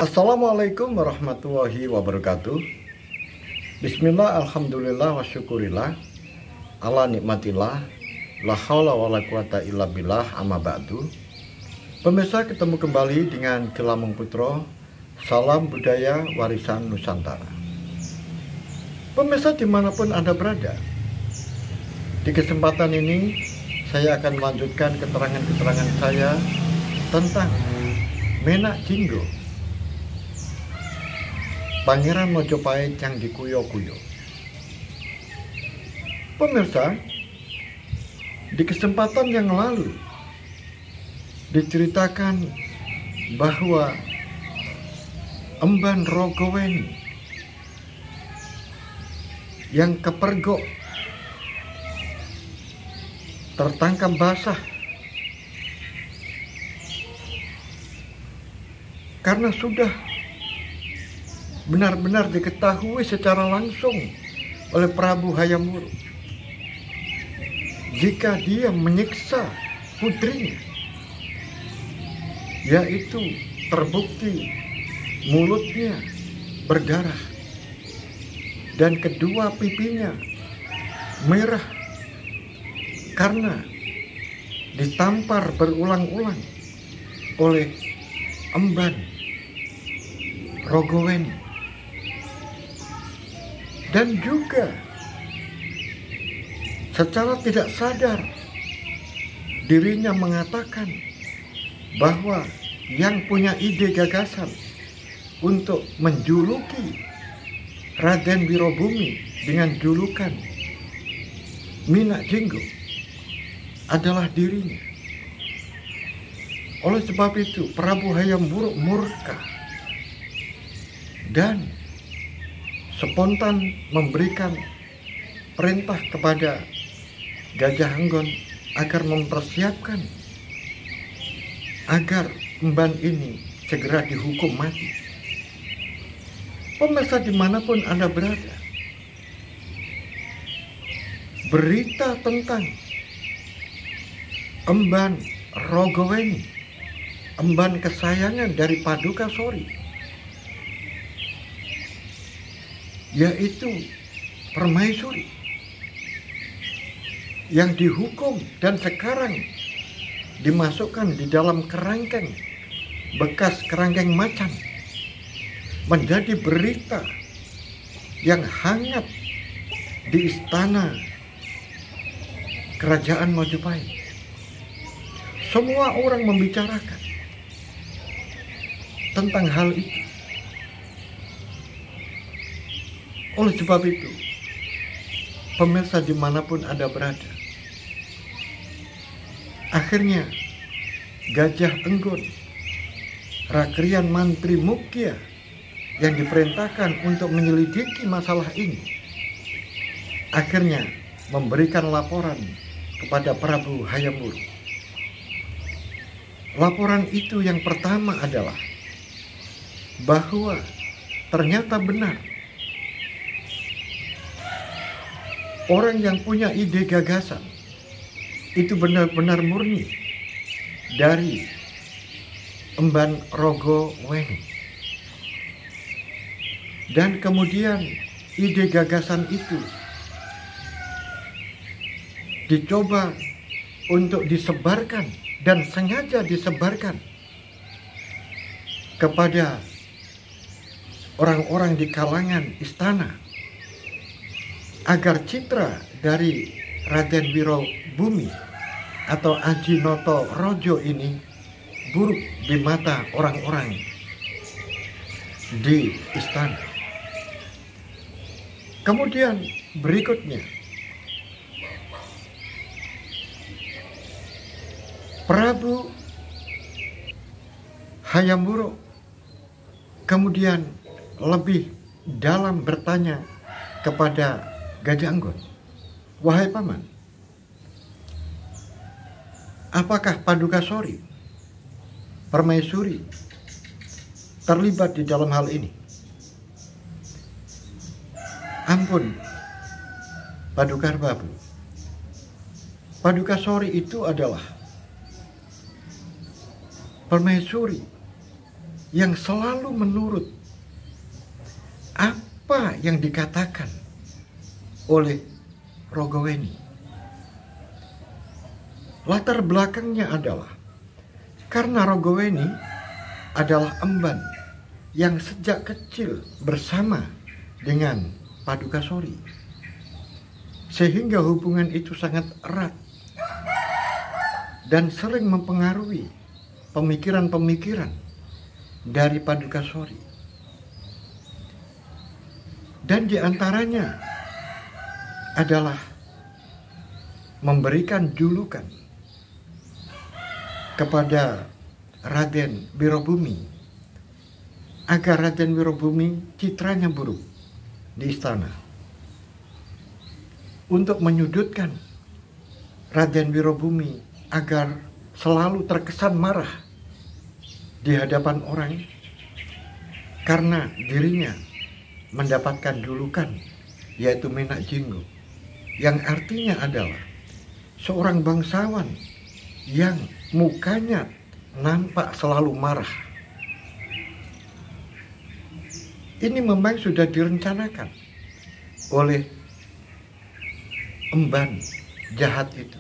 Assalamualaikum warahmatullahi wabarakatuh. Bismillah, alhamdulillah, wa syukurillah, ala nikmatillah, la haula wa la quwata illa billah, amma ba'du. Pemirsa, ketemu kembali dengan Gelamung Putro. Salam budaya warisan Nusantara. Pemirsa dimanapun Anda berada, di kesempatan ini saya akan melanjutkan keterangan-keterangan saya tentang Menak Jinggo, Pangeran Mojopahit yang dikuyo-kuyo. Pemirsa, di kesempatan yang lalu diceritakan bahwa Emban Rogoweni yang kepergok tertangkap basah karena sudah benar-benar diketahui secara langsung oleh Prabu Hayam Wuruk jika dia menyiksa putrinya, yaitu terbukti mulutnya berdarah dan kedua pipinya merah karena ditampar berulang-ulang oleh Emban Rogoweni. Dan juga secara tidak sadar dirinya mengatakan bahwa yang punya ide gagasan untuk menjuluki Raden Wirobumi dengan julukan Menak Jinggo adalah dirinya. Oleh sebab itu Prabu Hayam Wuruk murka dan spontan memberikan perintah kepada Gajah Hanggon agar mempersiapkan agar Emban ini segera dihukum mati. Pemirsa dimanapun Anda berada, berita tentang Emban Rogoweni, emban kesayangan dari Paduka Sori, yaitu Permaisuri, yang dihukum dan sekarang dimasukkan di dalam kerangkeng bekas kerangkeng macan, menjadi berita yang hangat di istana Kerajaan Majapahit. Semua orang membicarakan tentang hal itu. Oleh sebab itu, pemirsa dimanapun Anda berada, akhirnya Gajah Enggon, Rakrian Mantri Mukya yang diperintahkan untuk menyelidiki masalah ini, akhirnya memberikan laporan kepada Prabu Hayam Wuruk. Laporan itu yang pertama adalah bahwa ternyata benar orang yang punya ide gagasan itu benar-benar murni dari Emban Rogoweni. Dan kemudian ide gagasan itu dicoba untuk disebarkan dan sengaja disebarkan kepada orang-orang di kalangan istana agar citra dari Raden Wirobumi atau Ajinoto Rojo ini buruk di mata orang-orang di istana. Kemudian berikutnya, Prabu Hayam Wuruk kemudian lebih dalam bertanya kepada Gajah Enggon, "Wahai paman, apakah Paduka Sori, Permaisuri terlibat di dalam hal ini?" "Ampun, Paduka Babu, Paduka Sori itu adalah permaisuri yang selalu menurut apa yang dikatakan oleh Rogoweni. Latar belakangnya adalah karena Rogoweni adalah emban yang sejak kecil bersama dengan Paduka Sori, sehingga hubungan itu sangat erat dan sering mempengaruhi pemikiran-pemikiran dari Paduka Sori. Dan diantaranya adalah memberikan julukan kepada Raden Wirobumi agar Raden Wirobumi citranya buruk di istana, untuk menyudutkan Raden Wirobumi agar selalu terkesan marah di hadapan orang karena dirinya mendapatkan julukan yaitu Menak Jinggo, yang artinya adalah seorang bangsawan yang mukanya nampak selalu marah. Ini memang sudah direncanakan oleh emban jahat itu.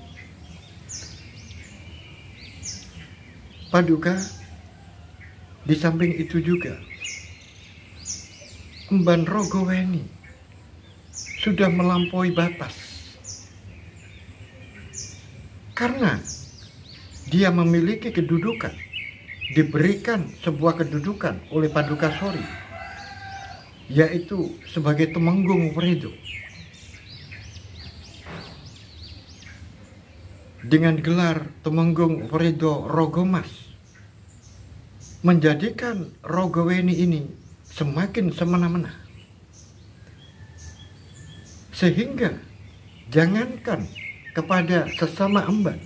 Paduka di samping itu juga, emban Rogoweni sudah melampaui batas karena dia memiliki kedudukan, diberikan sebuah kedudukan oleh Paduka Sori, yaitu sebagai Temenggung Wredo dengan gelar Temenggung Wredo Rogomas, menjadikan Rogoweni ini semakin semena-mena, sehingga jangankan kepada sesama emban,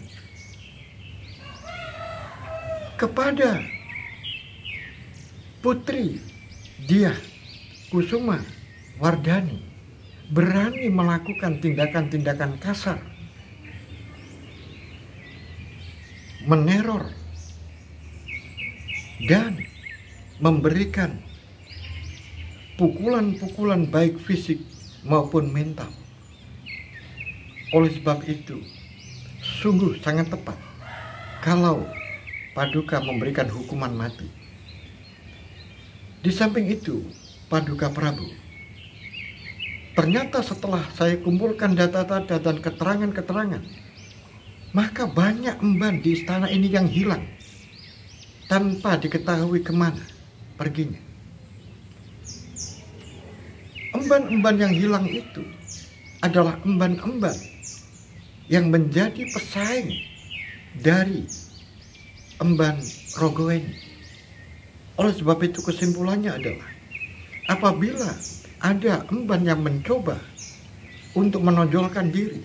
kepada putri Dyah Kusuma Wardhani berani melakukan tindakan-tindakan kasar, meneror dan memberikan pukulan-pukulan baik fisik maupun mental. Oleh sebab itu, sungguh sangat tepat kalau Paduka memberikan hukuman mati. Di samping itu, Paduka Prabu, ternyata setelah saya kumpulkan data-data dan keterangan-keterangan, maka banyak emban di istana ini yang hilang tanpa diketahui kemana perginya. Emban-emban yang hilang itu adalah emban-emban yang menjadi pesaing dari emban Rogoweni. Oleh sebab itu kesimpulannya adalah apabila ada emban yang mencoba untuk menonjolkan diri,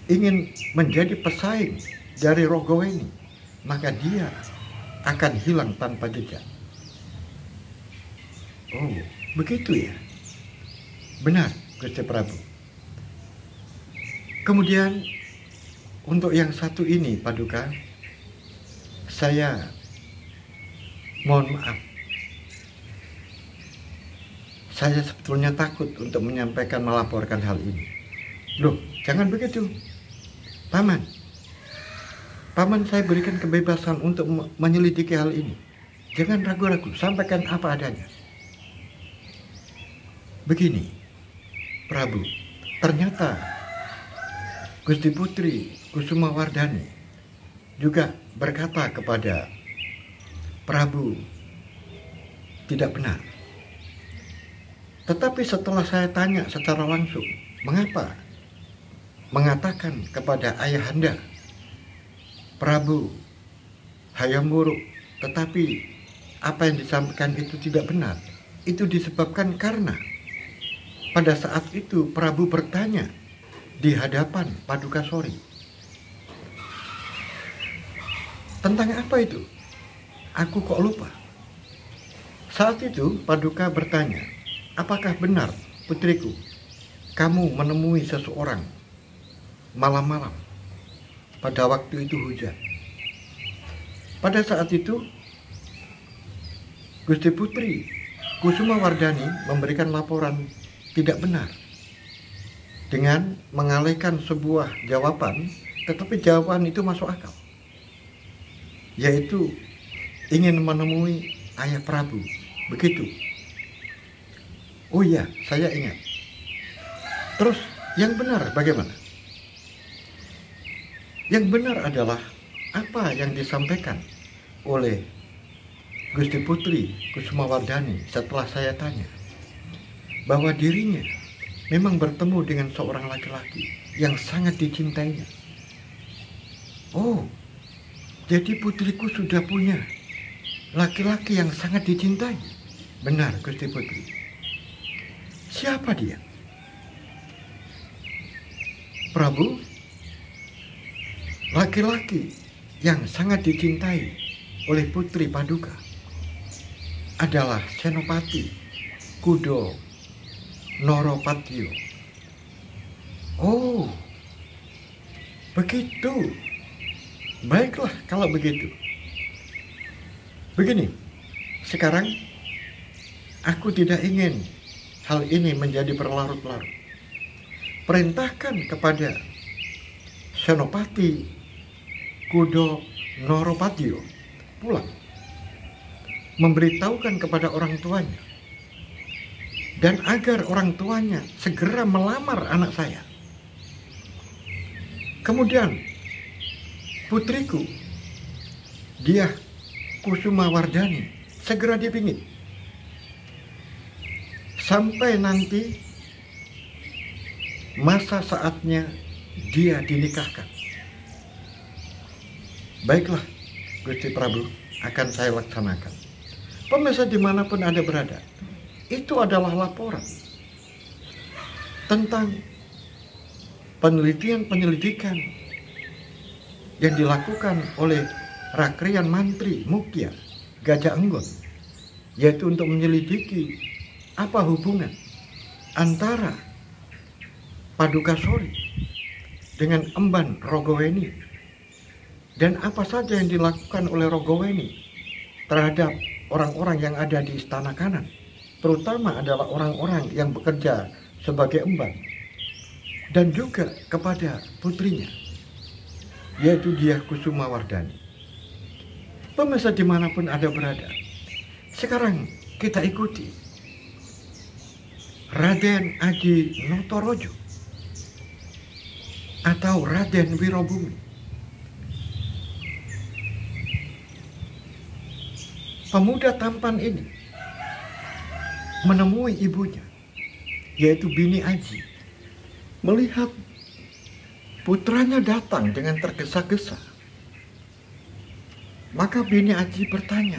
ingin menjadi pesaing dari Rogoweni, maka dia akan hilang tanpa jejak. Oh, begitu ya? Benar, Gusti Prabu. Kemudian untuk yang satu ini, Paduka, saya mohon maaf. Saya sebetulnya takut untuk menyampaikan, melaporkan hal ini. Loh, jangan begitu, Paman. Paman saya berikan kebebasan untuk menyelidiki hal ini. Jangan ragu-ragu, sampaikan apa adanya. Begini, Prabu, ternyata Gusti Putri Kusuma Wardhani juga berkata kepada Prabu tidak benar. Tetapi setelah saya tanya secara langsung, mengapa mengatakan kepada ayahanda Prabu Hayam Wuruk, tetapi apa yang disampaikan itu tidak benar? Itu disebabkan karena pada saat itu Prabu bertanya di hadapan Paduka Sori. Tentang apa itu? Aku kok lupa. Saat itu Paduka bertanya, apakah benar putriku, kamu menemui seseorang malam-malam pada waktu itu hujan? Pada saat itu Gusti Putri Kusuma Wardani memberikan laporan tidak benar dengan mengalihkan sebuah jawaban, tetapi jawaban itu masuk akal, yaitu ingin menemui Ayah Prabu. Begitu. Oh iya, saya ingat. Terus yang benar bagaimana? Yang benar adalah apa yang disampaikan oleh Gusti Putri Kusuma Wardani setelah saya tanya bahwa dirinya memang bertemu dengan seorang laki-laki yang sangat dicintainya. Oh, jadi putriku sudah punya laki-laki yang sangat dicintai. Benar, Gusti Putri. Siapa dia? Prabu, laki-laki yang sangat dicintai oleh Putri Paduka adalah Senopati Kudo Noropatyo. Oh, begitu. Baiklah kalau begitu. Begini, sekarang aku tidak ingin hal ini menjadi berlarut-larut. Perintahkan kepada Senopati Kudo Noropatyo pulang, memberitahukan kepada orang tuanya, dan agar orang tuanya segera melamar anak saya. Kemudian putriku, dia Kusuma Wardani, segera dipingit sampai nanti masa saatnya dia dinikahkan. Baiklah, Gusti Prabu, akan saya laksanakan. Pemirsa dimanapun Anda berada, itu adalah laporan tentang penelitian-penyelidikan yang dilakukan oleh Rakrian Mantri Mukya Gajah Enggon, yaitu untuk menyelidiki apa hubungan antara Paduka Sori dengan Emban Rogoweni, dan apa saja yang dilakukan oleh Rogoweni terhadap orang-orang yang ada di Istana Kanan, terutama adalah orang-orang yang bekerja sebagai emban, dan juga kepada putrinya, yaitu dia Kusuma Wardani. Pemirsa dimanapun Anda berada, sekarang kita ikuti Raden Aji Notorojo atau Raden Wirobumi. Pemuda tampan ini menemui ibunya, yaitu Bini Aji, melihat putranya datang dengan tergesa-gesa. Maka Bini Aji bertanya,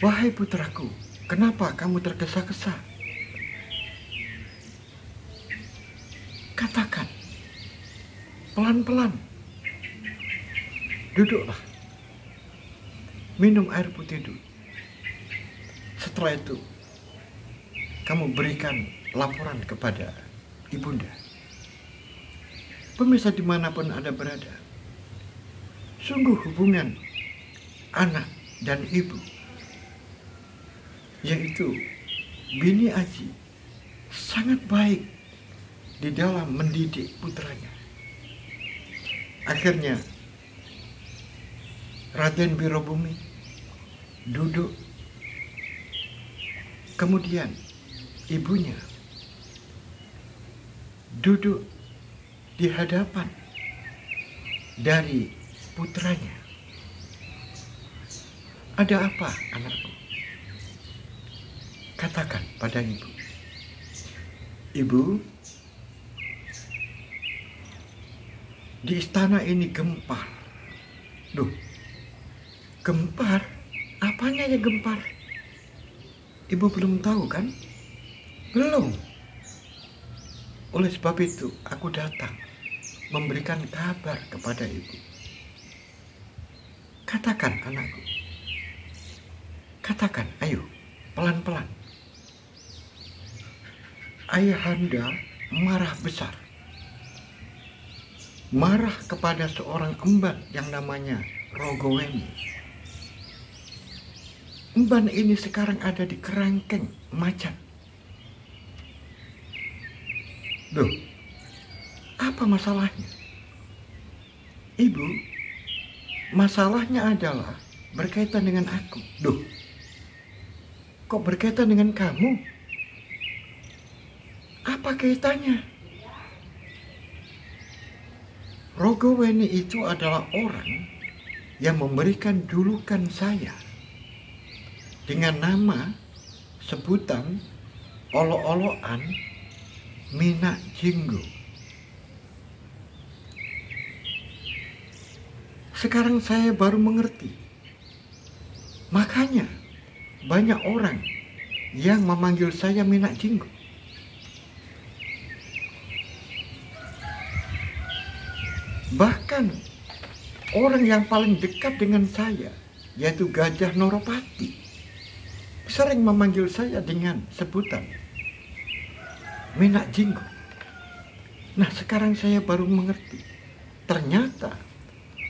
"Wahai putraku, kenapa kamu tergesa-gesa? Katakan, pelan-pelan. Duduklah. Minum air putih dulu. Setelah itu, kamu berikan laporan kepada ibunda." Pemirsa dimanapun Anda berada, sungguh hubungan anak dan ibu, yaitu Bini Aji, sangat baik di dalam mendidik putranya. Akhirnya Raden Wirobumi duduk, kemudian ibunya duduk di hadapan dari putranya. "Ada apa, anakku? Katakan pada ibu." "Ibu, di istana ini gempar." "Duh, gempar? Apanya yang gempar? Ibu belum tahu kan?" "Belum. Oleh sebab itu aku datang memberikan kabar kepada ibu." "Katakan, anakku. Katakan, ayo, pelan-pelan." "Ayahanda marah besar. Marah kepada seorang emban yang namanya Rogoweni." emban ini sekarang ada di kerangkeng macan. Duh, apa masalahnya? Ibu, masalahnya adalah berkaitan dengan aku. Duh, kok berkaitan dengan kamu? Apa kaitannya? Rogoweni itu adalah orang yang memberikan julukan saya dengan nama sebutan olo-oloan Mina Jinggo. Sekarang saya baru mengerti. Makanya banyak orang yang memanggil saya Mina Jinggo. Bahkan orang yang paling dekat dengan saya, yaitu Gajah Noropati, sering memanggil saya dengan sebutan Mina Jinggo. Nah, sekarang saya baru mengerti. Ternyata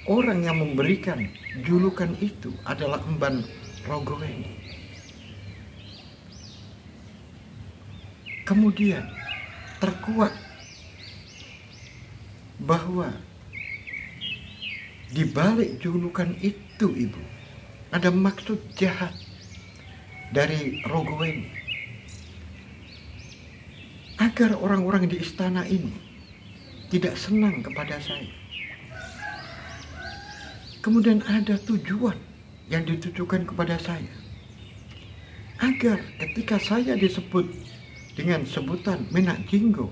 orang yang memberikan julukan itu adalah emban Rogoweni. Kemudian terkuat bahwa di balik julukan itu, Ibu, ada maksud jahat dari Rogoweni agar orang-orang di istana ini tidak senang kepada saya. Kemudian ada tujuan yang ditujukan kepada saya agar ketika saya disebut dengan sebutan Mina Jinggo,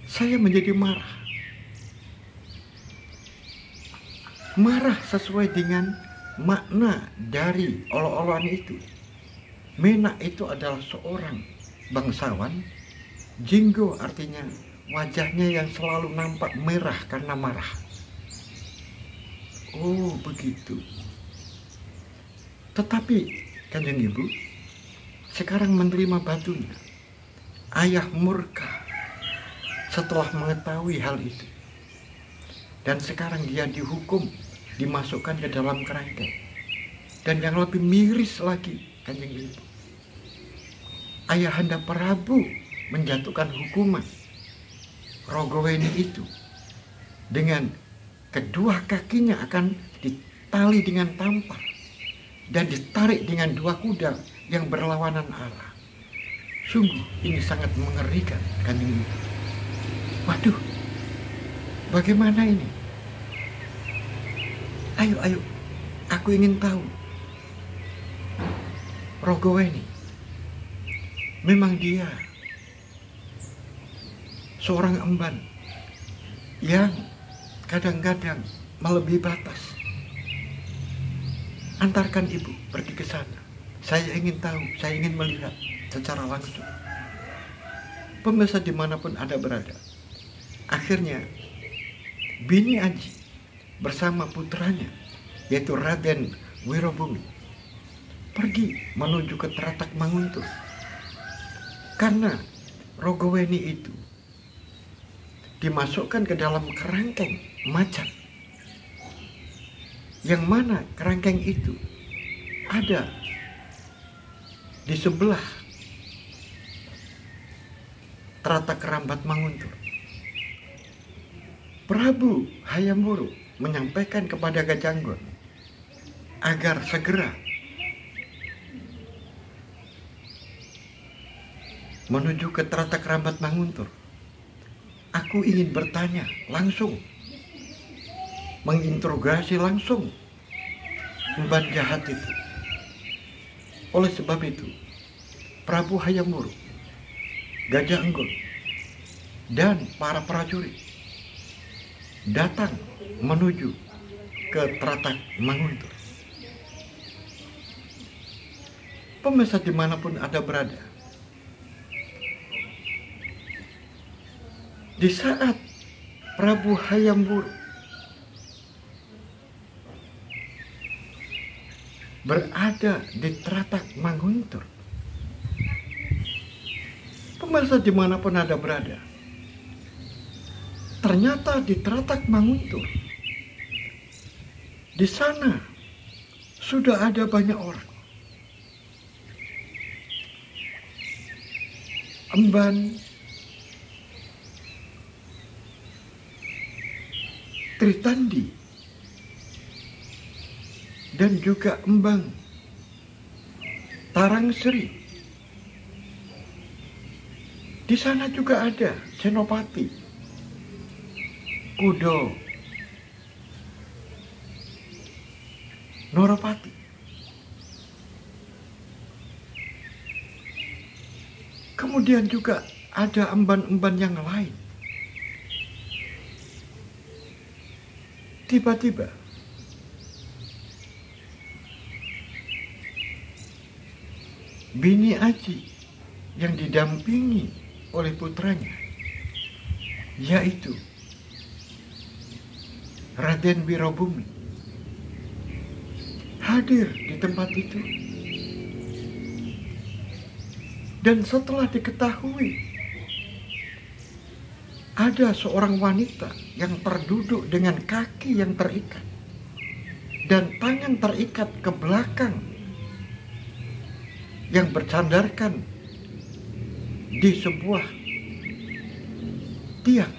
saya menjadi marah. Marah sesuai dengan makna dari olo-oloan itu. Mina itu adalah seorang bangsawan. Jinggo artinya wajahnya yang selalu nampak merah karena marah. Oh, begitu. Tetapi Kanjeng Ibu sekarang menerima batunya. Ayah murka setelah mengetahui hal itu. Dan sekarang dia dihukum, dimasukkan ke dalam kerangkeng. Dan yang lebih miris lagi, Kanjeng Ibu, Ayahanda Prabu menjatuhkan hukuman Rogoweni itu dengan kedua kakinya akan ditali dengan tampar dan ditarik dengan dua kuda yang berlawanan arah. Sungguh ini sangat mengerikan, Kanjeng Ibu. Waduh, bagaimana ini? Ayo, aku ingin tahu. Rogoweni, memang dia seorang emban yang kadang-kadang melebihi batas. Antarkan ibu pergi ke sana. Saya ingin tahu, saya ingin melihat secara langsung. Pemirsa dimanapun Anda berada. Akhirnya Bini Aji bersama putranya, yaitu Raden Wirobumi, pergi menuju ke Teratak Manguntur. Karena Rogoweni itu dimasukkan ke dalam kerangkeng macan, yang mana kerangkeng itu ada di sebelah Teratak Kerambat Manguntur. Prabu Hayam Wuruk menyampaikan kepada Gajanggon agar segera menuju ke Teratak Kerambat Manguntur. Aku ingin bertanya langsung, menginterogasi langsung emban jahat itu. Oleh sebab itu, Prabu Hayam Wuruk, Gajah Enggon, dan para prajurit datang menuju ke Teratak Manguntur. Pemirsa dimanapun Anda berada, di saat Prabu Hayam Wuruk berada di Teratak Manguntur, pemirsa dimanapun Anda berada, ternyata di Teratak Manguntur, di sana sudah ada banyak orang emban Tritandi dan juga embang Tarangsri. Di sana juga ada Senopati, Kudo, Noropati. Kemudian juga ada emban-emban yang lain. Tiba-tiba Bini Aji yang didampingi oleh putranya, yaitu Raden Wirobumi, hadir di tempat itu. Dan setelah diketahui ada seorang wanita yang terduduk dengan kaki yang terikat dan tangan terikat ke belakang yang bersandarkan di sebuah tiang,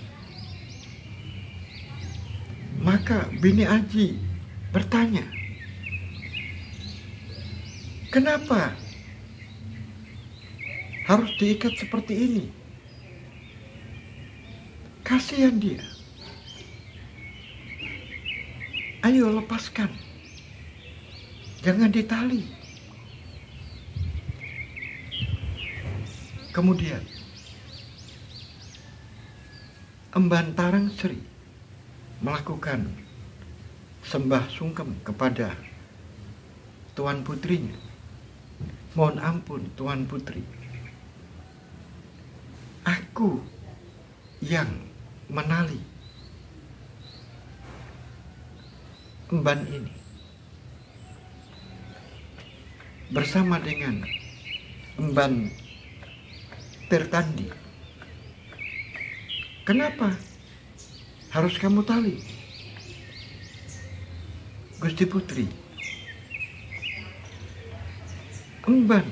maka Bini Aji bertanya, kenapa harus diikat seperti ini? Kasihan dia. Ayo lepaskan. Jangan ditali. Kemudian Emban Tarangsri melakukan sembah sungkem kepada Tuan Putrinya. Mohon ampun Tuan Putri, aku yang menali emban ini bersama dengan emban Tirtandi. Kenapa harus kamu tali? Gusti Putri, emban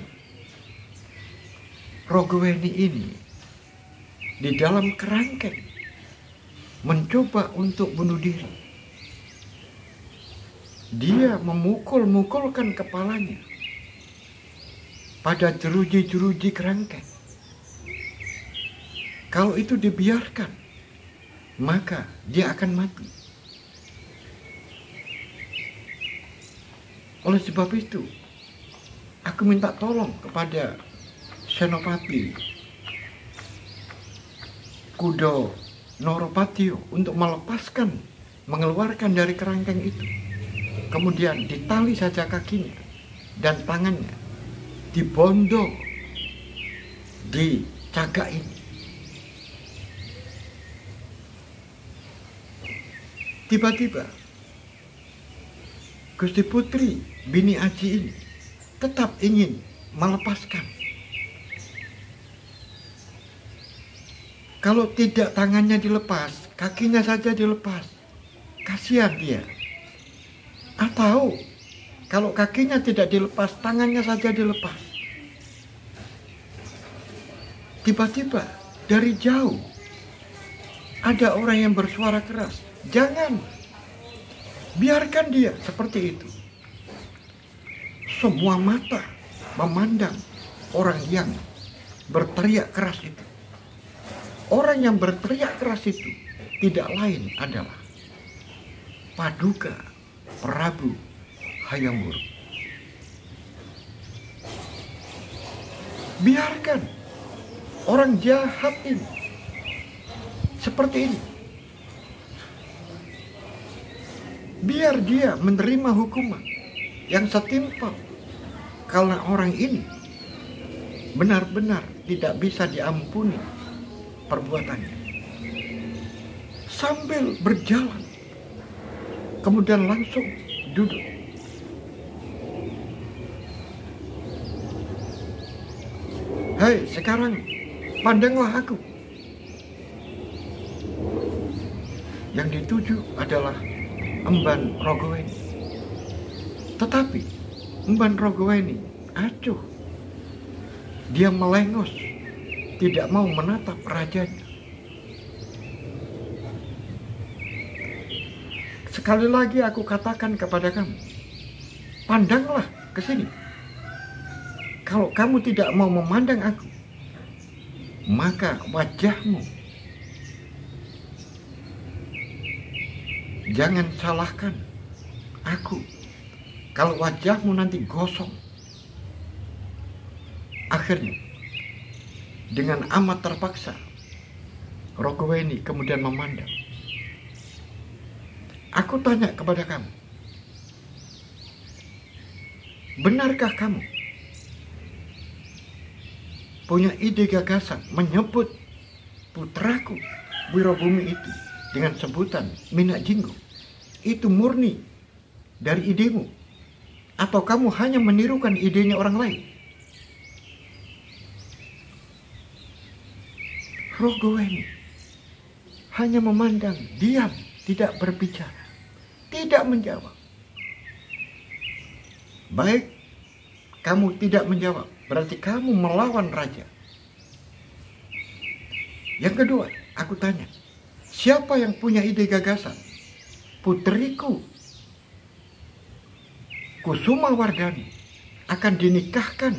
Rogoweni ini di dalam kerangkeng mencoba untuk bunuh diri. Dia memukul-mukulkan kepalanya pada jeruji-jeruji kerangkeng. Kalau itu dibiarkan, maka dia akan mati. Oleh sebab itu, aku minta tolong kepada Senopati Kudo Noropatio untuk melepaskan, mengeluarkan dari kerangkeng itu. Kemudian ditali saja kakinya dan tangannya, dibondol di cagak ini. Tiba-tiba Gusti Putri Bini Aji ini tetap ingin melepaskan. Kalau tidak tangannya dilepas, kakinya saja dilepas, kasihan dia. Atau kalau kakinya tidak dilepas, tangannya saja dilepas. Tiba-tiba dari jauh ada orang yang bersuara keras, jangan, biarkan dia seperti itu. Semua mata memandang orang yang berteriak keras itu. Orang yang berteriak keras itu tidak lain adalah Paduka Prabu Hayam Wuruk. Biarkan orang jahat ini seperti ini. Biar dia menerima hukuman yang setimpal, karena orang ini benar-benar tidak bisa diampuni perbuatannya. Sambil berjalan, kemudian langsung duduk. Hei, sekarang pandanglah aku. Yang dituju adalah Emban Rogoweni. Tetapi Emban Rogoweni acuh. Dia melengos tidak mau menatap rajanya. Sekali lagi aku katakan kepada kamu, pandanglah ke sini. Kalau kamu tidak mau memandang aku, maka wajahmu jangan salahkan aku. Kalau wajahmu nanti gosong, akhirnya dengan amat terpaksa Rogoweni kemudian memandang. Aku tanya kepada kamu, benarkah kamu punya ide gagasan menyebut putraku Wirobumi itu dengan sebutan Minak Jinggo? Itu murni dari idemu, atau kamu hanya menirukan idenya orang lain? Rogoweni hanya memandang, diam, tidak berbicara, tidak menjawab. Baik, kamu tidak menjawab, berarti kamu melawan raja. Yang kedua, aku tanya, siapa yang punya ide gagasan putriku Kusumawardhani akan dinikahkan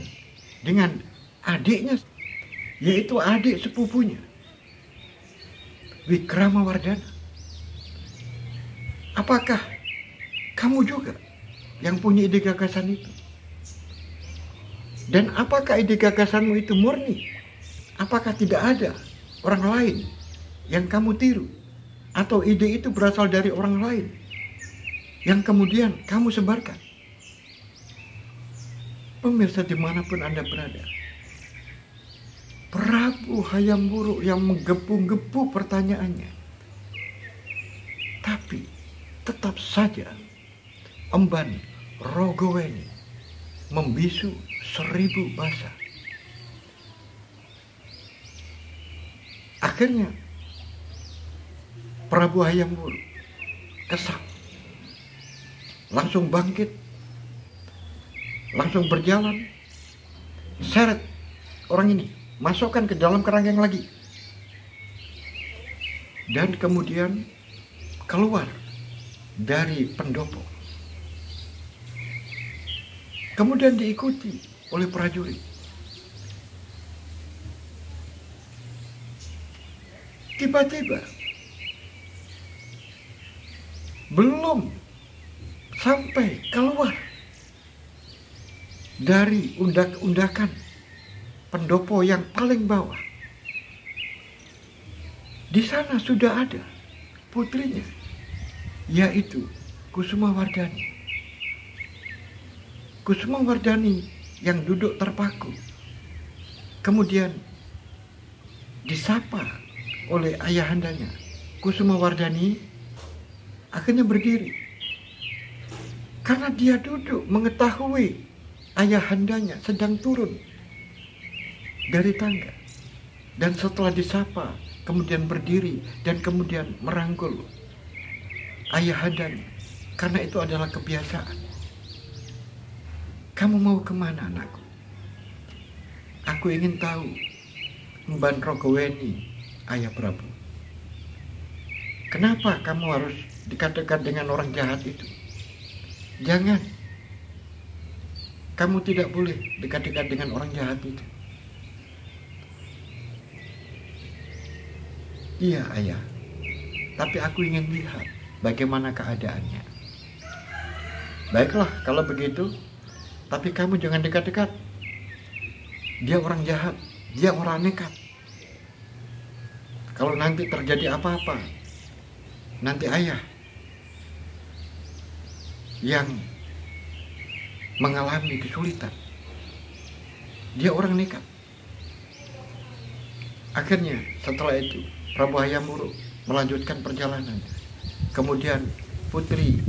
dengan adiknya, yaitu adik sepupunya Wikramawardhana? Apakah kamu juga yang punya ide gagasan itu? Dan apakah ide gagasanmu itu murni? Apakah tidak ada orang lain yang kamu tiru? Atau ide itu berasal dari orang lain yang kemudian kamu sebarkan? Pemirsa dimanapun Anda berada, Prabu Hayam Wuruk yang menggebu-gebu pertanyaannya, tapi tetap saja emban Rogoweni membisu 1000 bahasa. Akhirnya Prabu Hayam Wuruk kesal, langsung bangkit, langsung berjalan, seret orang ini, masukkan ke dalam kerangkeng lagi, dan kemudian keluar dari pendopo. Kemudian diikuti oleh prajurit. Tiba-tiba, belum sampai keluar dari undak-undakan pendopo yang paling bawah, di sana sudah ada putrinya, yaitu Kusumawardhani. Kusumawardhani yang duduk terpaku, kemudian disapa oleh ayahandanya. Kusumawardhani akhirnya berdiri, karena dia duduk mengetahui ayahandanya sedang turun dari tangga. Dan setelah disapa, kemudian berdiri dan kemudian merangkul ayahandanya, karena itu adalah kebiasaan. Kamu mau kemana, anakku? Aku ingin tahu, Emban Rogoweni, ayah Prabu. Kenapa kamu harus dekat-dekat dengan orang jahat itu? Jangan. Kamu tidak boleh dekat-dekat dengan orang jahat itu. Iya, ayah. Tapi aku ingin lihat bagaimana keadaannya. Baiklah, kalau begitu. Tapi kamu jangan dekat-dekat. Dia orang jahat, dia orang nekat. Kalau nanti terjadi apa-apa, nanti ayah yang mengalami kesulitan. Dia orang nekat. Akhirnya setelah itu Prabu Hayam Wuruk melanjutkan perjalanannya. Kemudian putri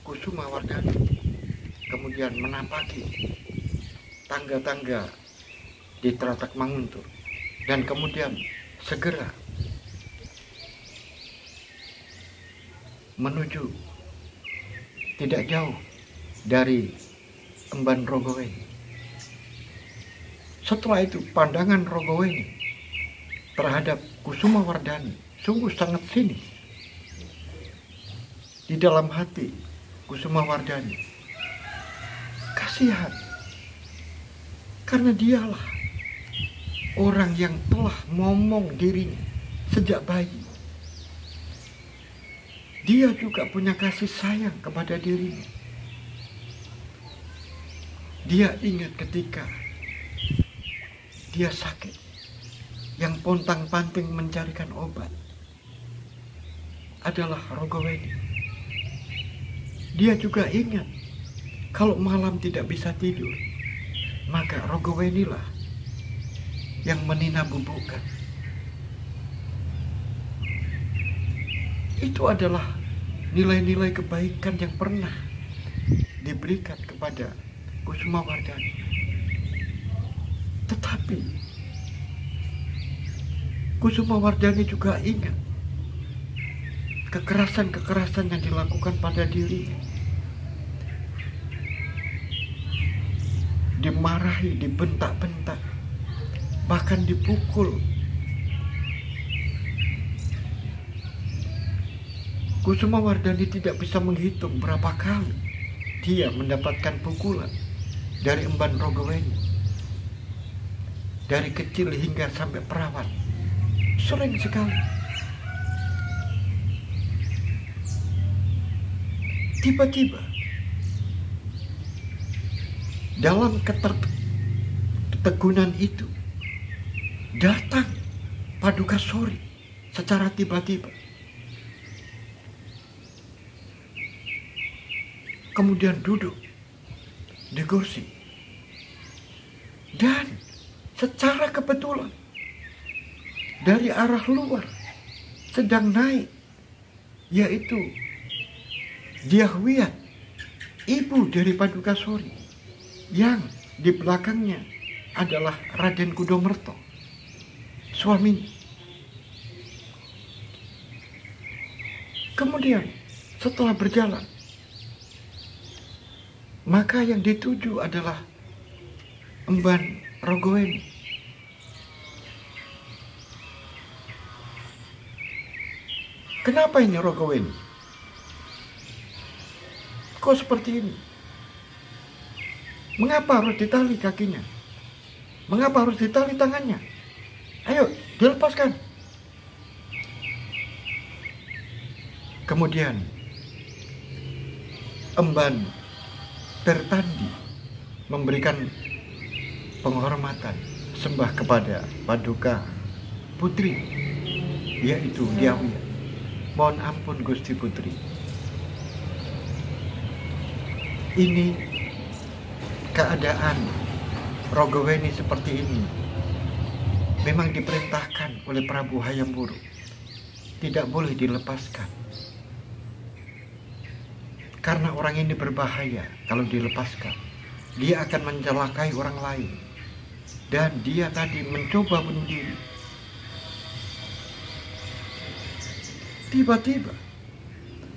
Kusumawardhani kemudian menapaki tangga-tangga di Teratak Manguntur, dan kemudian segera menuju tidak jauh dari Emban Rogoweni. Setelah itu pandangan Rogoweni terhadap Kusuma Wardani sungguh sangat sinis. Di dalam hati Kusuma Wardani kasihan, karena dialah orang yang telah momong dirinya sejak bayi. Dia juga punya kasih sayang kepada dirinya. Dia ingat ketika dia sakit, yang pontang-panting mencarikan obat adalah Rogoweni. Dia juga ingat kalau malam tidak bisa tidur, maka Rogoweni lah yang meninabubukan. Itu adalah nilai-nilai kebaikan yang pernah diberikan kepada Kusuma Wardani. Tetapi Kusuma Wardani juga ingat kekerasan-kekerasan yang dilakukan pada dirinya. Dimarahi, dibentak-bentak, bahkan dipukul. Kusuma Wardani tidak bisa menghitung berapa kali dia mendapatkan pukulan dari emban Rogoweni. Dari kecil hingga sampai perawat, sering sekali. Tiba-tiba dalam ketegunan itu datang Paduka Sori secara tiba-tiba. Kemudian duduk di kursi. Dan secara kebetulan dari arah luar sedang naik, yaitu Dyahwiyat, ibu dari Paduka Sori, yang di belakangnya adalah Raden Kudomerto, suaminya. Kemudian setelah berjalan, maka yang dituju adalah emban Rogoweni. Kenapa ini Rogoweni? Kok seperti ini? Mengapa harus ditali kakinya? Mengapa harus ditali tangannya? Ayo, dilepaskan. Kemudian emban Tertandi memberikan penghormatan sembah kepada Paduka Putri, yaitu Dyahwiyat. Mohon ampun Gusti Putri. Ini keadaan Rogoweni seperti ini memang diperintahkan oleh Prabu Hayam Wuruk, tidak boleh dilepaskan. Karena orang ini berbahaya kalau dilepaskan. Dia akan mencelakai orang lain. Dan dia tadi mencoba bunuh diri. Tiba-tiba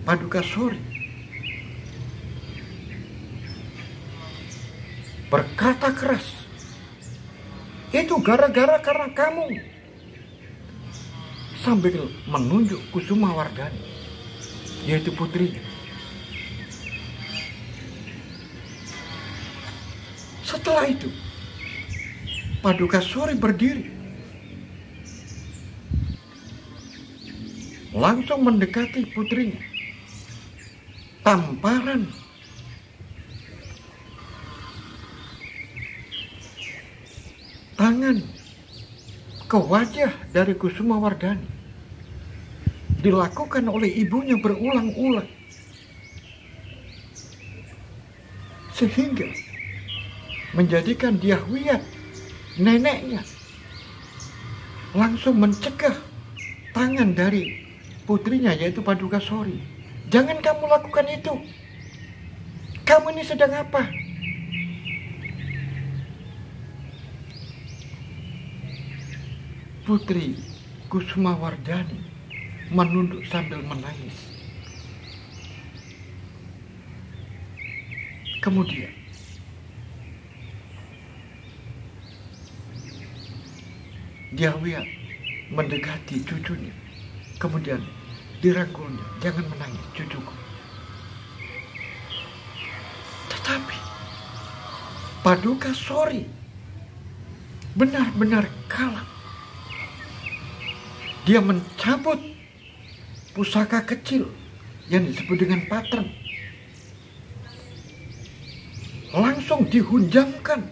Paduka Sori berkata keras, "Itu gara-gara karena kamu." Sambil menunjuk Kusuma Wardani, yaitu putrinya. Setelah itu, Paduka Sori berdiri, langsung mendekati putrinya. Tamparan tangan ke wajah dari Kusuma Wardani dilakukan oleh ibunya berulang-ulang, sehingga menjadikan Dyahwiyat, neneknya, langsung mencegah tangan dari putrinya, yaitu Paduka Sori. "Jangan kamu lakukan itu. Kamu ini sedang apa?" Putri Kusuma Wardani menunduk sambil menangis. Kemudian Dyahwiyat mendekati cucunya, kemudian dirangkulnya, "Jangan menangis cucuku." Tetapi Paduka Sori benar-benar kalah. Dia mencabut pusaka kecil yang disebut dengan patren, langsung dihunjamkan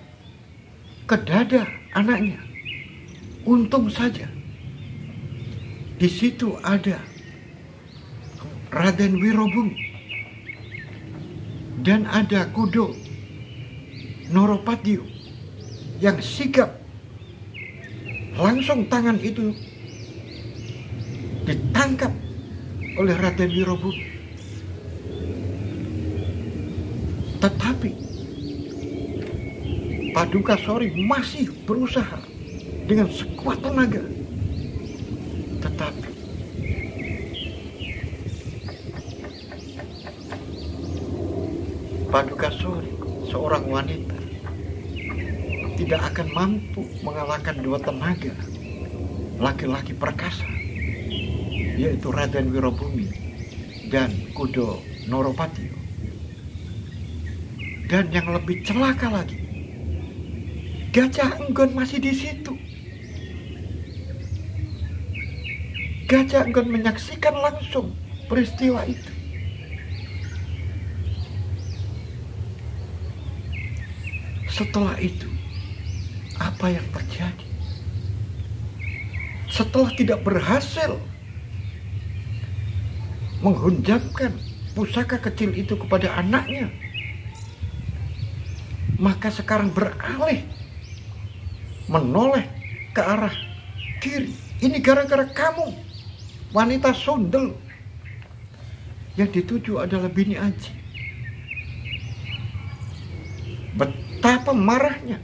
ke dada anaknya. Untung saja di situ ada Raden Wirobumi dan ada Kudo Noropatio yang sigap. Langsung tangan itu ditangkap oleh Raden Wirobumi. Tetapi Paduka Sori masih berusaha dengan sekuat tenaga. Tetapi Paduka Sori, seorang wanita, tidak akan mampu mengalahkan dua tenaga laki-laki perkasa, yaitu Raden Wirobumi dan Kudo Noropatio. Dan yang lebih celaka lagi, Gajah Enggon masih di situ. Gajah Enggon menyaksikan langsung peristiwa itu. Setelah itu, apa yang terjadi? Setelah tidak berhasil menghunjamkan pusaka kecil itu kepada anaknya, maka sekarang beralih menoleh ke arah kiri. Ini gara-gara kamu, wanita Sundel. Yang dituju adalah Bini Aji. Betapa marahnya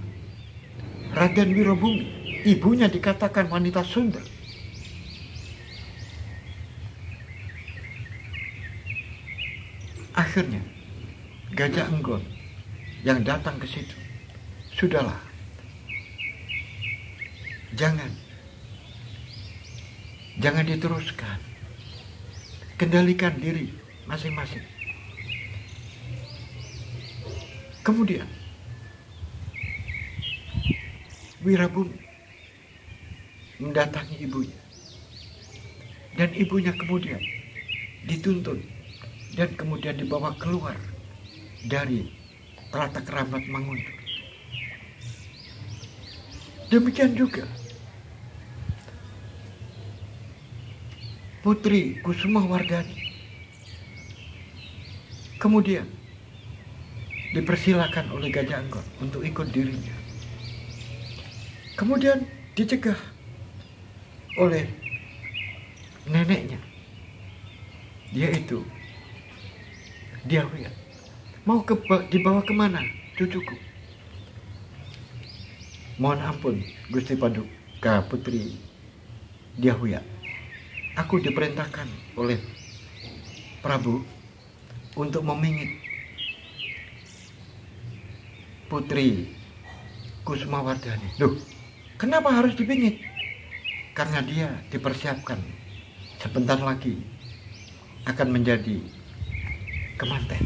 Raden Wirobumi. Ibunya dikatakan wanita Sundel. Akhirnya Gajah Enggon yang datang ke situ, "Sudahlah, jangan diteruskan, kendalikan diri masing-masing." Kemudian Wirabumi mendatangi ibunya, dan ibunya kemudian dituntun dan kemudian dibawa keluar dari Telatak Rambat Manguntuh. Demikian juga Putri Kusumawardhani kemudian dipersilakan oleh Gajah Enggon untuk ikut dirinya. Kemudian dicegah oleh neneknya, yaitu Dyahwiyat. "Mau dibawa kemana, cucuku?" "Mohon ampun, Gusti Paduka Putri Dyahwiyat. Aku diperintahkan oleh Prabu untuk memingit Putri Kusumawardhani." "Loh, kenapa harus dipingit?" "Karena dia dipersiapkan sebentar lagi akan menjadi kemanten."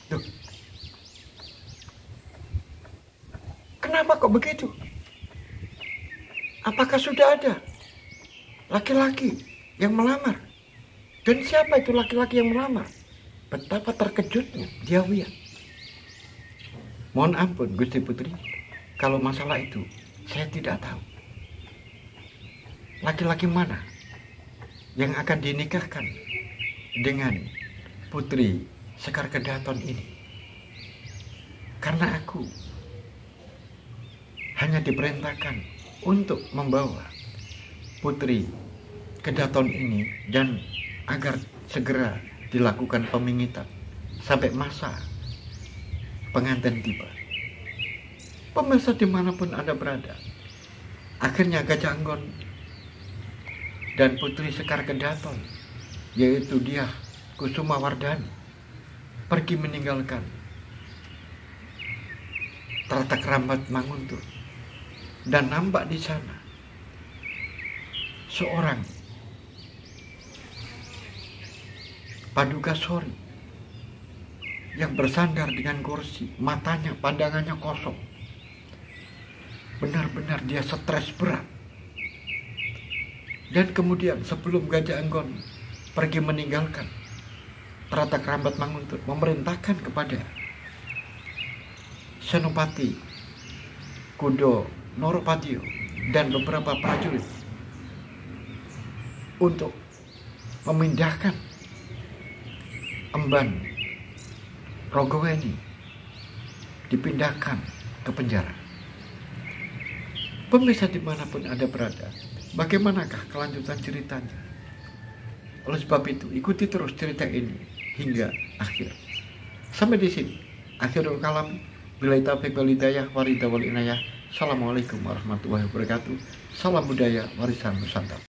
"Loh, kenapa kok begitu? Apakah sudah ada laki-laki yang melamar? Dan siapa itu laki-laki yang melamar?" Betapa terkejutnya Dyahwiyat. "Mohon ampun, Gusti Putri, kalau masalah itu saya tidak tahu. Laki-laki mana yang akan dinikahkan dengan Putri Sekar Kedaton ini? Karena aku hanya diperintahkan untuk membawa Putri Kedaton ini dan agar segera dilakukan pemingitan sampai masa pengantin tiba." Pemirsa dimanapun Anda berada, akhirnya Gajah Enggon dan Putri Sekar Kedaton, yaitu Dyah Kusumawardhani, pergi meninggalkan Telatak Rambat Manguntuh, dan nampak di sana seorang paduka sori yang bersandar dengan kursi, matanya, pandangannya kosong. Benar-benar dia stres berat. Dan kemudian sebelum Gajah Enggon pergi meninggalkan Trata Krambat Manguntup, memerintahkan kepada Senopati Kudo Noropatio dan beberapa prajurit untuk memindahkan Emban Rogoweni, dipindahkan ke penjara. Pemirsa dimanapun Anda berada, bagaimanakah kelanjutan ceritanya? Oleh sebab itu, ikuti terus cerita ini hingga akhir. Sampai di sini. Akhirul kalam. Billahi taufiq wal hidayah, waridha wal inayah. Assalamualaikum warahmatullahi wabarakatuh. Salam budaya warisan Nusantara.